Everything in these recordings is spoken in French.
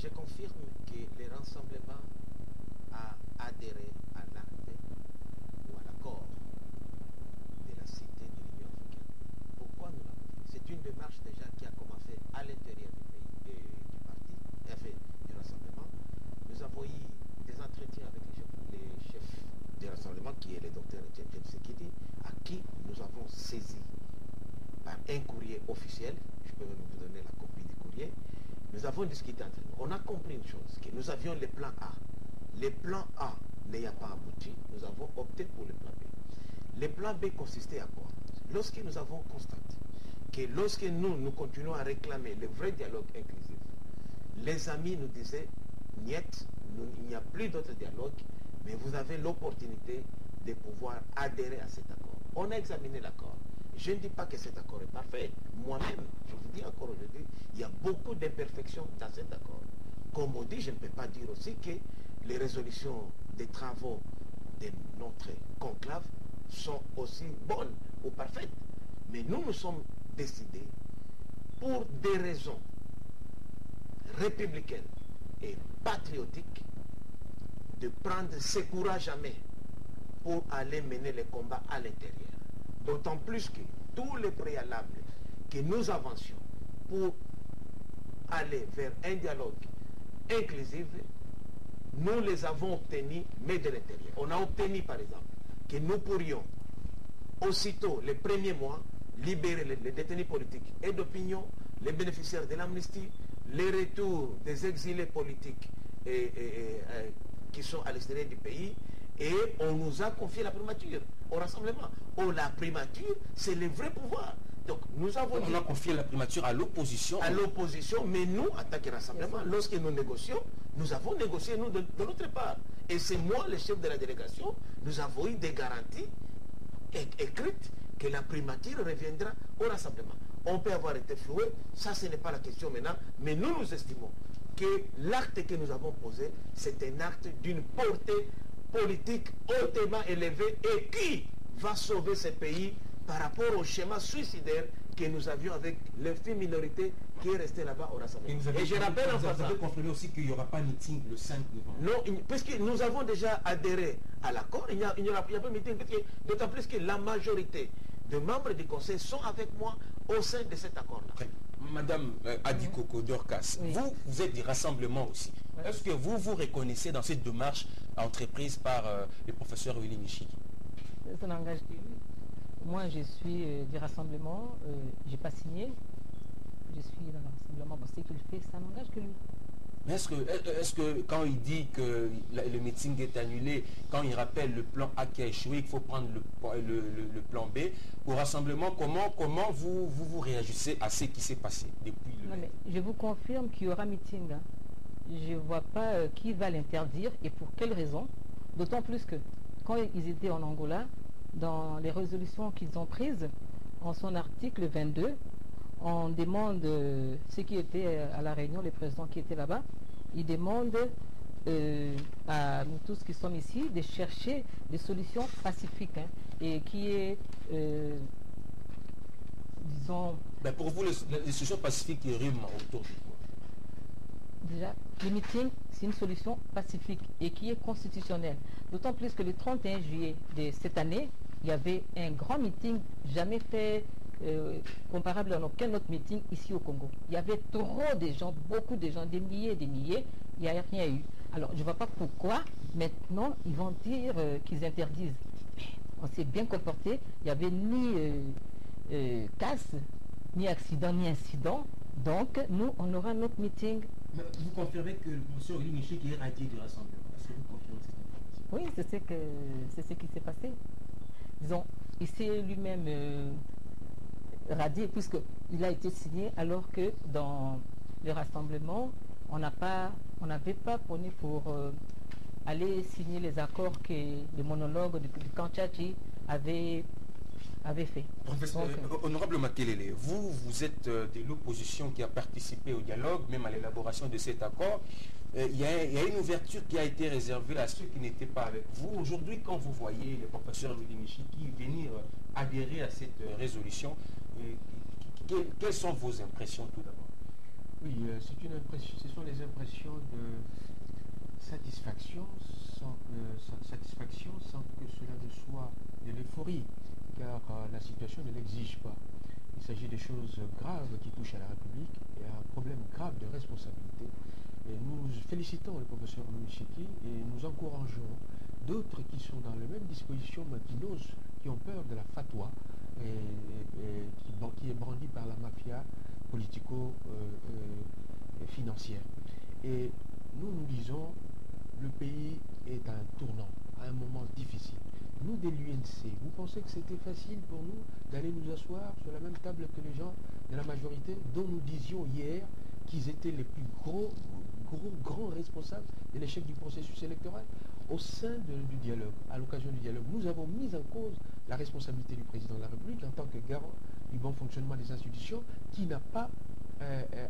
Je confirme que le rassemblement a adhéré à l'acte ou à l'accord de la Cité de l'Union africaine. Pourquoi nous l'avons fait? C'est une démarche déjà qui a commencé à l'intérieur du pays, du parti, enfin, du rassemblement. Nous avons eu des entretiens avec les chefs du rassemblement, qui est le docteur Etienne Tshisekedi, à qui nous avons saisi par un courrier officiel. Je peux même vous donner la copie du courrier. Nous avons discuté entre nous. On a compris une chose, que nous avions le plan A. Le plan A n'ayant pas abouti, nous avons opté pour le plan B. Le plan B consistait à quoi? Lorsque nous avons constaté que lorsque nous continuons à réclamer le vrai dialogue inclusif, les amis nous disaient, niet, il n'y a plus d'autre dialogue, mais vous avez l'opportunité de pouvoir adhérer à cet accord. On a examiné l'accord. Je ne dis pas que cet accord est parfait. Moi-même, je vous dis encore aujourd'hui, il y a beaucoup d'imperfections dans cet accord. Comme on dit, je ne peux pas dire aussi que les résolutions des travaux de notre conclave sont aussi bonnes ou parfaites. Mais nous nous sommes décidés, pour des raisons républicaines et patriotiques, de prendre ce courage à main pour aller mener les combats à l'intérieur. D'autant plus que tous les préalables que nous avancions pour aller vers un dialogue inclusif, nous les avons obtenus, mais de l'intérieur. On a obtenu, par exemple, que nous pourrions, aussitôt, les premiers mois, libérer les détenus politiques et d'opinion, les bénéficiaires de l'amnistie, les retours des exilés politiques qui sont à l'extérieur du pays, et on nous a confié la primature au rassemblement. Oh, la primature, c'est le vrai pouvoir. Donc, nous avons on a confié la primature à l'opposition. À l'opposition, mais nous, en tant que rassemblement, lorsque nous négocions, nous avons négocié, nous, de notre part. Et c'est moi, le chef de la délégation, nous avons eu des garanties écrites que la primature reviendra au rassemblement. On peut avoir été floué, ça, ce n'est pas la question maintenant, mais nous, nous estimons que l'acte que nous avons posé, c'est un acte d'une portée politique hautement élevée et qui va sauver ce pays par rapport au schéma suicidaire que nous avions avec l'infime minorité qui est restée là-bas au rassemblement. Et je rappelle en passant, vous avez confirmé aussi qu'il n'y aura pas de meeting le 5 novembre. Non, puisque nous avons déjà adhéré à l'accord, il n'y a pas de meeting, d'autant plus que la majorité de membres du conseil sont avec moi au sein de cet accord-là. Madame Adikoko Dorcas, oui. Vous êtes du rassemblement aussi. Oui. Est-ce que vous vous reconnaissez dans cette démarche entreprise par le professeur Willy Michiki? Ça n'engage que lui. Moi, je suis du rassemblement, je n'ai pas signé. Je suis dans le rassemblement, ce qu'il fait, ça n'engage que lui. Mais est-ce que quand il dit que le meeting est annulé, quand il rappelle le plan A qui a échoué, qu'il faut prendre le plan B, au rassemblement, comment vous réagissez à ce qui s'est passé depuis le... Non, mais je vous confirme qu'il y aura meeting. Hein. Je ne vois pas qui va l'interdire et pour quelle raison. D'autant plus que quand ils étaient en Angola, dans les résolutions qu'ils ont prises, en son article 22, on demande, ceux qui étaient à la réunion, les présidents qui étaient là-bas, ils demandent à nous tous qui sommes ici de chercher des solutions pacifiques et qui est, disons... Ben pour vous, les solutions pacifiques qui riment autour de quoi? Déjà, le meeting, c'est une solution pacifique et qui est constitutionnelle. D'autant plus que le 31 juillet de cette année, il y avait un grand meeting jamais fait comparable à aucun autre meeting ici au Congo. Il y avait trop de gens, beaucoup de gens, des milliers et des milliers, il n'y a rien eu. Alors, je ne vois pas pourquoi, maintenant, ils vont dire qu'ils interdisent. On s'est bien comporté, il n'y avait ni casse, ni accident, ni incident. Donc, nous, on aura notre meeting. Mais vous confirmez que le professeur Willy Michiki est radié du rassemblement. Est-ce que vous confirmez cette information? Oui, c'est ce qui s'est passé. Disons, il s'est lui-même radié puisqu'il a été signé alors que dans le rassemblement, on n'avait pas prôné pour aller signer les accords que le monologue de Kantchachi avait fait. Professeur, honorable Makelele, vous êtes de l'opposition qui a participé au dialogue, même à l'élaboration de cet accord. Il y a une ouverture qui a été réservée à ceux qui n'étaient pas avec vous. Aujourd'hui, quand vous voyez le professeur Willy Michiki venir adhérer à cette résolution, quelles sont vos impressions tout d'abord? Oui, c'est une impression, ce sont les impressions de satisfaction sans que cela ne soit de l'euphorie, car la situation ne l'exige pas. Il s'agit de choses graves qui touchent à la République et à un problème grave de responsabilité. Et nous félicitons le professeur Mouchiki et nous encourageons d'autres qui sont dans les mêmes dispositions, mais qui ont peur de la fatwa qui est brandie par la mafia politico-financière. Et nous disons, le pays est à un tournant, à un moment difficile. Nous, de l'UNC, vous pensez que c'était facile pour nous d'aller nous asseoir sur la même table que les gens de la majorité, dont nous disions hier qu'ils étaient les plus grands responsables de l'échec du processus électoral? Au sein du dialogue, à l'occasion du dialogue, nous avons mis en cause la responsabilité du président de la République en tant que garant du bon fonctionnement des institutions, qui n'a pas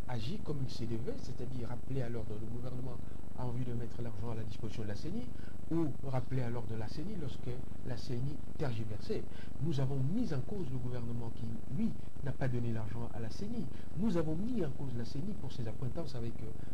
agi comme il s'est devait, c'est-à-dire rappeler à l'ordre le gouvernement a envie de mettre l'argent à la disposition de la CENI, ou rappeler à l'ordre de la CENI lorsque la CENI tergiversait. Nous avons mis en cause le gouvernement qui, lui, n'a pas donné l'argent à la CENI. Nous avons mis en cause la CENI pour ses accointances avec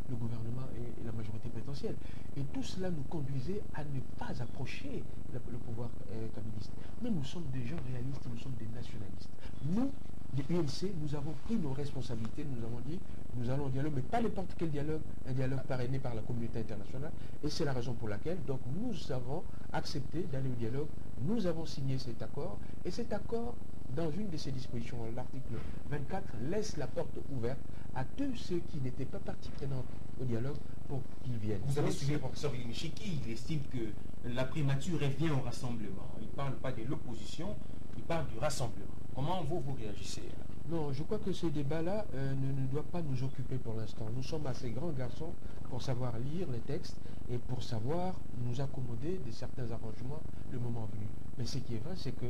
le gouvernement et la majorité présidentielle. Et tout cela nous conduisait à ne pas approcher le pouvoir kabyliste. Mais nous sommes des gens réalistes, nous sommes des nationalistes. Nous, des UNC, nous avons pris nos responsabilités, nous avons dit, nous allons au dialogue, mais pas n'importe quel dialogue, un dialogue parrainé par la communauté internationale, et c'est la raison pour laquelle, donc, nous avons accepté d'aller au dialogue, nous avons signé cet accord, et cet accord, dans une de ses dispositions, l'article 24, laisse la porte ouverte à tous ceux qui n'étaient pas partie prenante au dialogue pour qu'ils viennent. Vous avez suivi le professeur Mouchiki, il estime que la primature revient au rassemblement. Il ne parle pas de l'opposition, il parle du rassemblement. Comment vous réagissez? Non, je crois que ce débat-là ne doit pas nous occuper pour l'instant. Nous sommes assez grands garçons pour savoir lire les textes et pour savoir nous accommoder de certains arrangements le moment venu. Mais ce qui est vrai, c'est que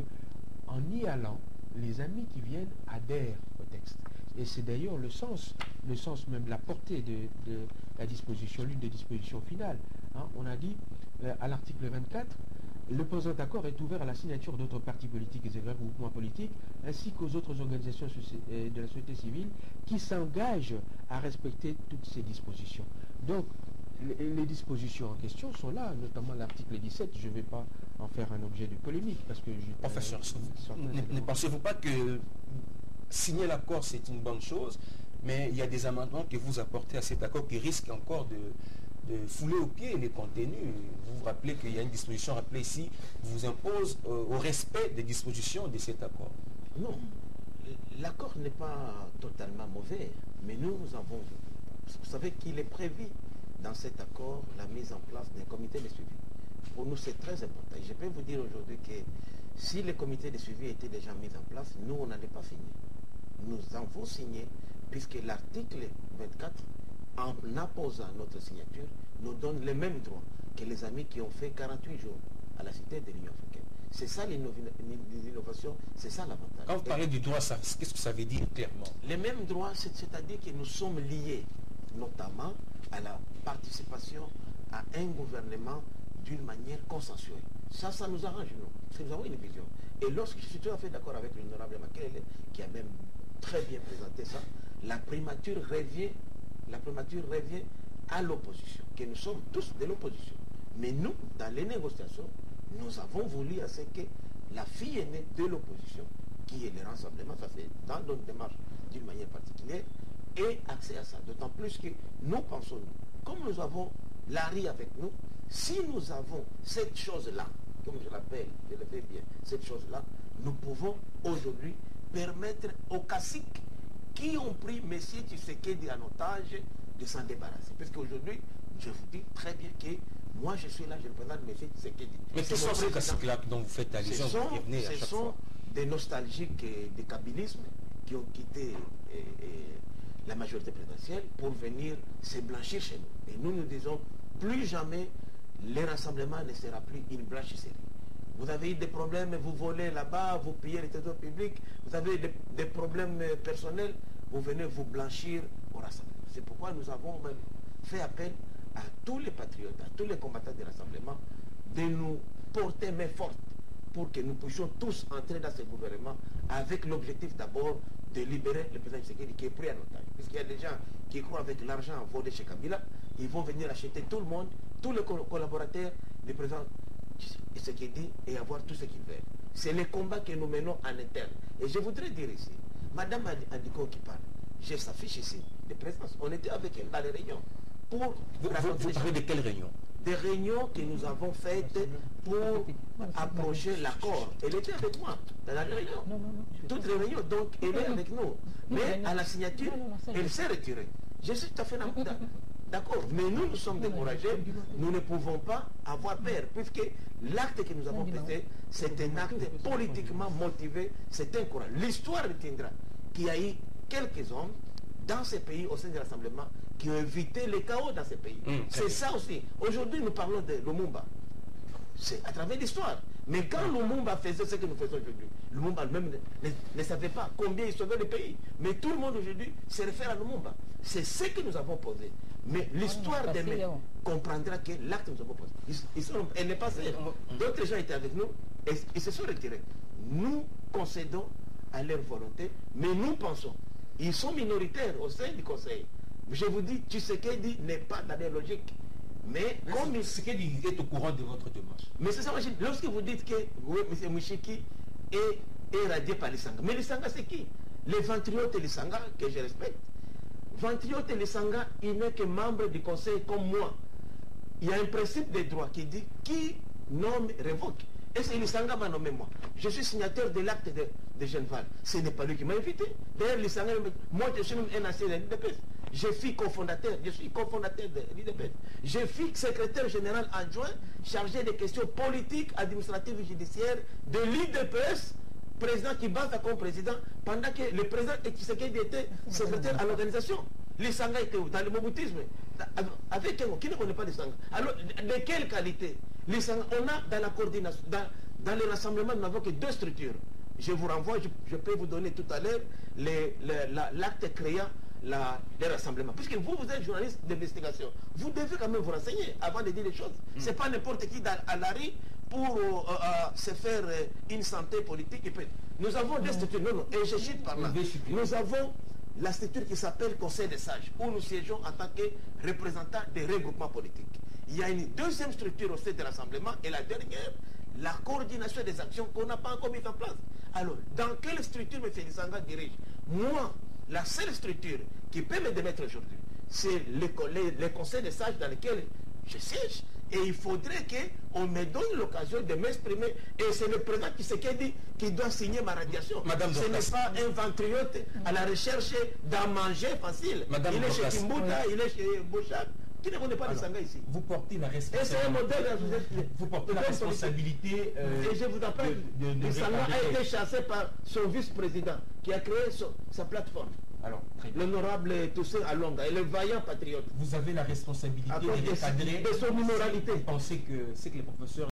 en y allant, les amis qui viennent adhèrent au texte. Et c'est d'ailleurs le sens même, la portée de la disposition, l'une des dispositions finales. Hein, on a dit à l'article 24, le présent accord est ouvert à la signature d'autres partis politiques et groupements politiques, ainsi qu'aux autres organisations de la société civile qui s'engagent à respecter toutes ces dispositions. Donc, les dispositions en question sont là, notamment l'article 17. Je ne vais pas en faire un objet de polémique parce que... Professeur, ne pensez-vous pas que signer l'accord, c'est une bonne chose, mais il y a des amendements que vous apportez à cet accord qui risquent encore de fouler au pied les contenus? Vous vous rappelez qu'il y a une disposition rappelée ici qui vous impose au respect des dispositions de cet accord. Non, l'accord n'est pas totalement mauvais, mais nous avons... Vous savez qu'il est prévu dans cet accord la mise en place d'un comité de suivi. Pour nous, c'est très important. Et je peux vous dire aujourd'hui que si le comité de suivi était déjà mis en place, nous, on n'allait pas signer. Nous avons signé, puisque l'article 24, en apposant notre signature, nous donne les mêmes droits que les amis qui ont fait 48 jours à la cité de l'Union africaine. C'est ça l'innovation, c'est ça l'avantage. Quand vous parlez du droit, qu'est-ce que ça veut dire clairement? Les mêmes droits, c'est-à-dire que nous sommes liés notamment à la participation à un gouvernement d'une manière consensuelle. Ça nous arrange, nous. Nous avons une vision. Et lorsque je suis tout à fait d'accord avec l'honorable Makele, qui a même très bien présenté ça, la primature revient à l'opposition, que nous sommes tous de l'opposition. Mais nous, dans les négociations, nous avons voulu à ce que la fille aînée de l'opposition, qui est le rassemblement, ça c'est dans notre démarche d'une manière particulière, ait accès à ça. D'autant plus que nous pensons, comme nous avons Larry avec nous, si nous avons cette chose-là, comme je l'appelle, je le fais bien, cette chose-là, nous pouvons aujourd'hui permettre aux caciques qui ont pris M. Tshisekedi en otage de s'en débarrasser. Parce qu'aujourd'hui, je vous dis très bien que moi je suis là, je représente M. Tshisekedi. Mais ce sont ces caciques-là dont vous faites allusion, ce sont des nostalgiques du kabylisme qui ont quitté la majorité présidentielle pour venir se blanchir chez nous. Et nous nous disons, plus jamais le rassemblement ne sera plus une blanchisserie. Vous avez eu des problèmes, vous volez là-bas, vous pillez les trésors publics, vous avez des problèmes personnels, vous venez vous blanchir au rassemblement. C'est pourquoi nous avons même fait appel à tous les patriotes, à tous les combattants du rassemblement, de nous porter main forte pour que nous puissions tous entrer dans ce gouvernement avec l'objectif d'abord de libérer le président Tshisekedi qui est pris en otage. Puisqu'il y a des gens qui croient avec l'argent volé chez Kabila, ils vont venir acheter tout le monde, tous les collaborateurs du président Tshisekedi et avoir tout ce qu'ils veulent. C'est le combat que nous menons en interne. Et je voudrais dire ici, Madame Andiko qui parle, j'ai sa fiche ici de présence. On était avec elle dans les réunions. Pour Vous parlez de quelle réunion? Des réunions que nous avons faites pour approcher l'accord. Elle était avec moi dans la réunion. Toutes les réunions, donc elle est avec nous. Mais à la signature, elle s'est retirée. Je suis tout à fait d'accord. Mais nous sommes découragés. Nous ne pouvons pas avoir peur, puisque l'acte que nous avons fait, c'est un acte politiquement motivé. C'est un courage. L'histoire retiendra qu'il y a eu quelques hommes dans ces pays, au sein de rassemblement, qui ont évité les chaos dans ces pays. C'est ça aussi. Aujourd'hui, nous parlons de Lumumba. C'est à travers l'histoire. Mais quand Lumumba faisait ce que nous faisons aujourd'hui, Lumumba même ne savait pas combien il sauvait le pays. Mais tout le monde aujourd'hui se réfère à Lumumba. C'est ce que nous avons posé. Mais l'histoire demain comprendra que l'acte que nous avons posé, elle n'est pas seule. D'autres gens étaient avec nous et ils se sont retirés. Nous concédons à leur volonté, mais nous pensons, ils sont minoritaires au sein du Conseil. Je vous dis, Tshisekedi n'est pas dans la logique. Mais comme Tshisekedi est au courant de votre démarche. Mais c'est ça, lorsque vous dites que M. Mouchiki est radié par Lissanga. Mais Lissanga, c'est qui? Les ventriotes et Lissanga, que je respecte. Ventriote et Lissanga, il n'est que membre du Conseil comme moi. Il y a un principe de droit qui dit qui nomme révoque. Et c'est Lissanga m'a nommé moi. Je suis signataire de l'acte de Genval. Ce n'est pas lui qui m'a invité. D'ailleurs, Lissanga, moi je suis même un ancien de l'IDPS. Je suis cofondateur de l'IDPS. Je suis secrétaire général adjoint chargé des questions politiques, administratives et judiciaires de l'IDPS, président qui base comme président, pendant que le président Tshisekedi était secrétaire à l'organisation. Lissanga était où? Dans le moboutisme. Avec qui ne connaît pas Lissanga? Alors, de quelle qualité? Lissanga, on a dans la coordination, dans le rassemblement, nous n'avons que deux structures. Je vous renvoie, je peux vous donner tout à l'heure l'acte créant les rassemblements. Puisque vous êtes journaliste d'investigation, vous devez quand même vous renseigner avant de dire les choses. Ce n'est pas n'importe qui à la rue pour se faire une santé politique. Nous avons des structures, et je chute par là. Nous avons la structure qui s'appelle Conseil des sages, où nous siégeons en tant que représentants des regroupements politiques. Il y a une deuxième structure au sein de rassemblement, et la dernière, la coordination des actions qu'on n'a pas encore mise en place. Alors, dans quelle structure M. Lissanga dirige? Moi, la seule structure qui peut me démettre aujourd'hui, c'est le conseil des sages dans lequel je siège. Et il faudrait qu'on me donne l'occasion de m'exprimer. Et c'est le président qui doit signer ma radiation. Madame Ce n'est pas un ventriote à la recherche d'en manger facile. Madame il est chez Kimbuta, il est chez Bouchard. Qui ne connaît pas le Sanga ici? Vous portez la responsabilité. Et c'est un modèle. Vous portez la responsabilité. Et je vous appelle, le Sanga a été chassé par son vice-président qui a créé sa plateforme. Alors, l'honorable Toussaint Alonga et le vaillant patriote. Vous avez la responsabilité de son immoralité. Vous pensez que c'est que les professeurs